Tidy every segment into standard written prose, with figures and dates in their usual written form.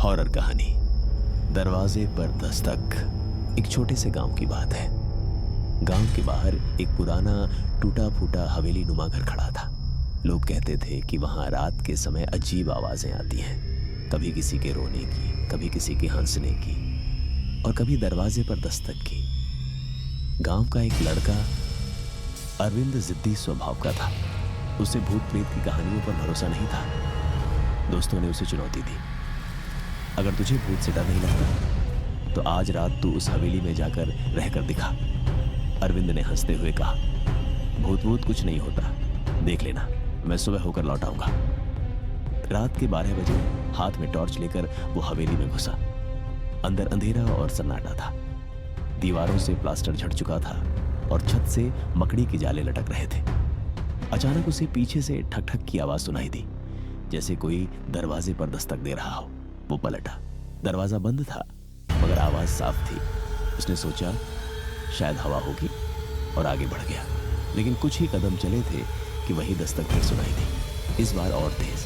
Horror कहानी दरवाजे पर दस्तक। एक छोटे से गांव की बात है। गांव के बाहर एक पुराना टूटा फूटा हवेली नुमा घर खड़ा था। लोग कहते थे कि वहां रात के समय अजीब आवाजें आती हैं, कभी किसी के रोने की, कभी किसी के हंसने की और कभी दरवाजे पर दस्तक की। गांव का एक लड़का अरविंद जिद्दी स्वभाव का था। उसे भूत प्रेत की कहानियों पर भरोसा नहीं था। दोस्तों ने उसे चुनौती दी, अगर तुझे भूत से डर नहीं लगता तो आज रात तू उस हवेली में जाकर रहकर दिखा। अरविंद ने हंसते हुए कहा, भूत वूत कुछ नहीं होता, देख लेना, मैं सुबह होकर लौट आऊंगा। रात के 12 बजे हाथ में टॉर्च लेकर वो हवेली में घुसा। अंदर अंधेरा और सन्नाटा था। दीवारों से प्लास्टर झड़ चुका था और छत से मकड़ी के जाले लटक रहे थे। अचानक उसे पीछे से ठक ठक की आवाज सुनाई दी, जैसे कोई दरवाजे पर दस्तक दे रहा हो। वो पलटा। दरवाजा बंद था मगर आवाज साफ थी। उसने सोचा शायद हवा होगी और आगे बढ़ गया। लेकिन कुछ ही कदम चले थे कि वही दस्तक फिर सुनाई दी, इस बार और तेज।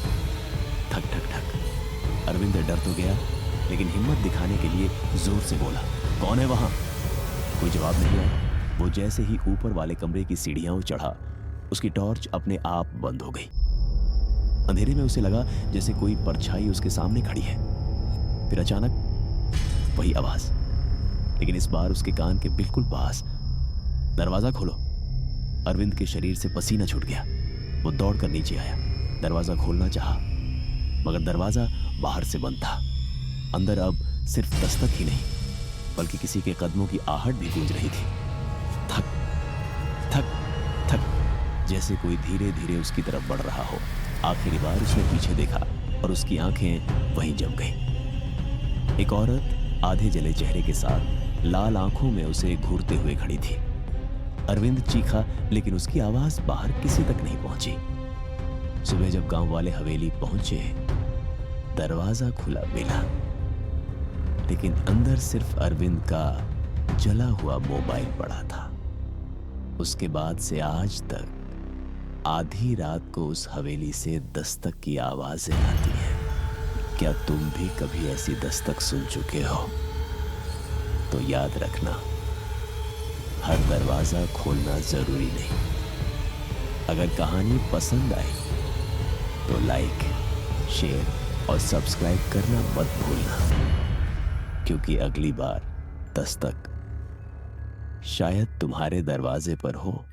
ठक ठक ठक। अरविंद डर तो गया लेकिन हिम्मत दिखाने के लिए जोर से बोला, कौन है वहां? कोई जवाब नहीं आया। वो जैसे ही ऊपर वाले कमरे की सीढ़ियां चढ़ा, उसकी टॉर्च अपने आप बंद हो गई। अंधेरे में उसे लगा जैसे कोई परछाई उसके सामने खड़ी है। फिर अचानक वही आवाज, लेकिन इस बार उसके कान के बिल्कुल पास, दरवाजा खोलो। अरविंद के शरीर से पसीना छूट गया। वो दौड़कर नीचे आया, दरवाजा खोलना चाहा मगर दरवाजा बाहर से बंद था। अंदर अब सिर्फ दस्तक ही नहीं बल्कि किसी के कदमों की आहट भी गूंज रही थी। थक थक थक, जैसे कोई धीरे धीरे उसकी तरफ बढ़ रहा हो। आखिरी बार उसने पीछे देखा और उसकी आंखें वहीं जम गईं। एक औरत आधे जले चेहरे के साथ लाल आंखों में उसे घूरते हुए खड़ी थी। अरविंद चीखा लेकिन उसकी आवाज बाहर किसी तक नहीं पहुंची। सुबह जब गांव वाले हवेली पहुंचे, दरवाजा खुला मिला, लेकिन अंदर सिर्फ अरविंद का जला हुआ मोबाइल पड़ा था। उसके बाद से आज तक आधी रात को उस हवेली से दस्तक की आवाजें आती हैं। क्या तुम भी कभी ऐसी दस्तक सुन चुके हो? तो याद रखना, हर दरवाजा खोलना जरूरी नहीं। अगर कहानी पसंद आई तो लाइक, शेयर और सब्सक्राइब करना मत भूलना, क्योंकि अगली बार दस्तक शायद तुम्हारे दरवाजे पर हो।